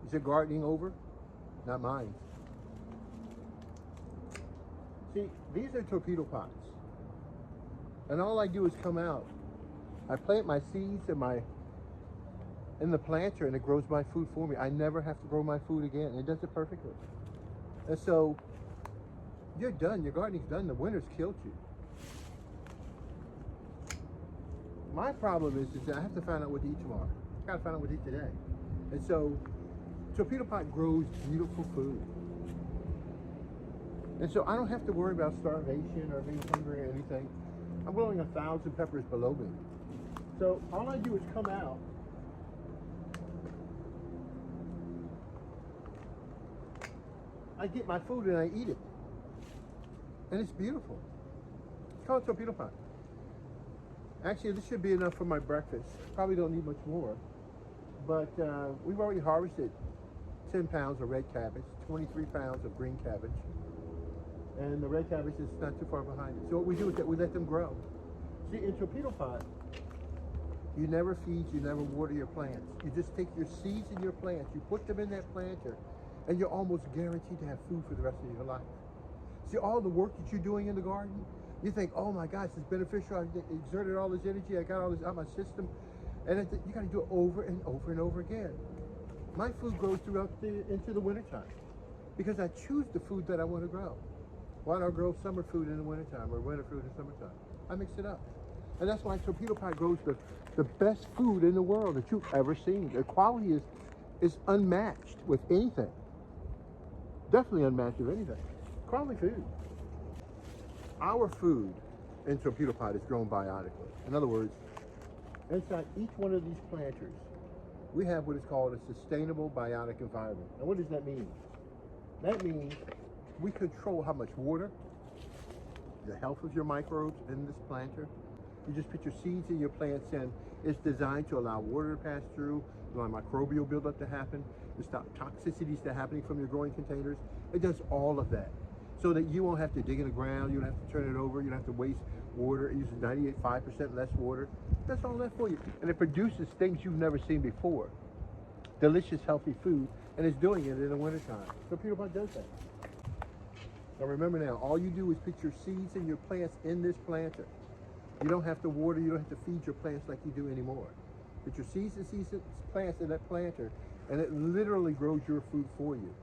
Is your gardening over? Not mine. See, these are torpedo pots. And all I do is come out. I plant my seeds in the planter and it grows my food for me. I never have to grow my food again. It does it perfectly. And so you're done. Your gardening's done. The winter's killed you. My problem is that I have to find out what to eat tomorrow. I gotta find out what to eat today. And so torpedo pot grows beautiful food. And so I don't have to worry about starvation or being hungry or anything. I'm growing 1,000 peppers below me. So all I do is come out. I get my food and I eat it. And it's beautiful. It's called torpedo pot. Actually, this should be enough for my breakfast. Probably don't need much more. But we've already harvested 10 pounds of red cabbage, 23 pounds of green cabbage. And the red cabbage is not too far behind it. So what we do is that we let them grow. See, in torpedo pot, you never feed, you never water your plants. You just take your seeds and your plants, you put them in that planter, and you're almost guaranteed to have food for the rest of your life. See, all the work that you're doing in the garden, you think, oh my gosh, it's beneficial. I exerted all this energy, I got all this out of my system. And you got to do it over and over and over again. My food grows throughout into the wintertime because I choose the food that I want to grow. Why don't I grow summer food in the wintertime or winter food in summertime? I mix it up. And that's why torpedo pot grows the best food in the world that you've ever seen. The quality is unmatched with anything. Definitely unmatched with anything. Quality food. Our food in torpedo pot is grown biotically. In other words, inside each one of these planters, we have what is called a sustainable biotic environment. Now, what does that mean? That means we control how much water, the health of your microbes in this planter. You just put your seeds in your plants in. It's designed to allow water to pass through, allow microbial buildup to happen, to stop toxicities that are happening from your growing containers. It does all of that so that you won't have to dig in the ground, you don't have to turn it over, you don't have to waste water. It uses 5% less water. That's all that for you. And it produces things you've never seen before. Delicious, healthy food, and it's doing it in the wintertime. Torpedo pot does that. Now remember now, all you do is put your seeds and your plants in this planter. You don't have to water, you don't have to feed your plants like you do anymore. Put your seeds and plants in that planter, and it literally grows your food for you.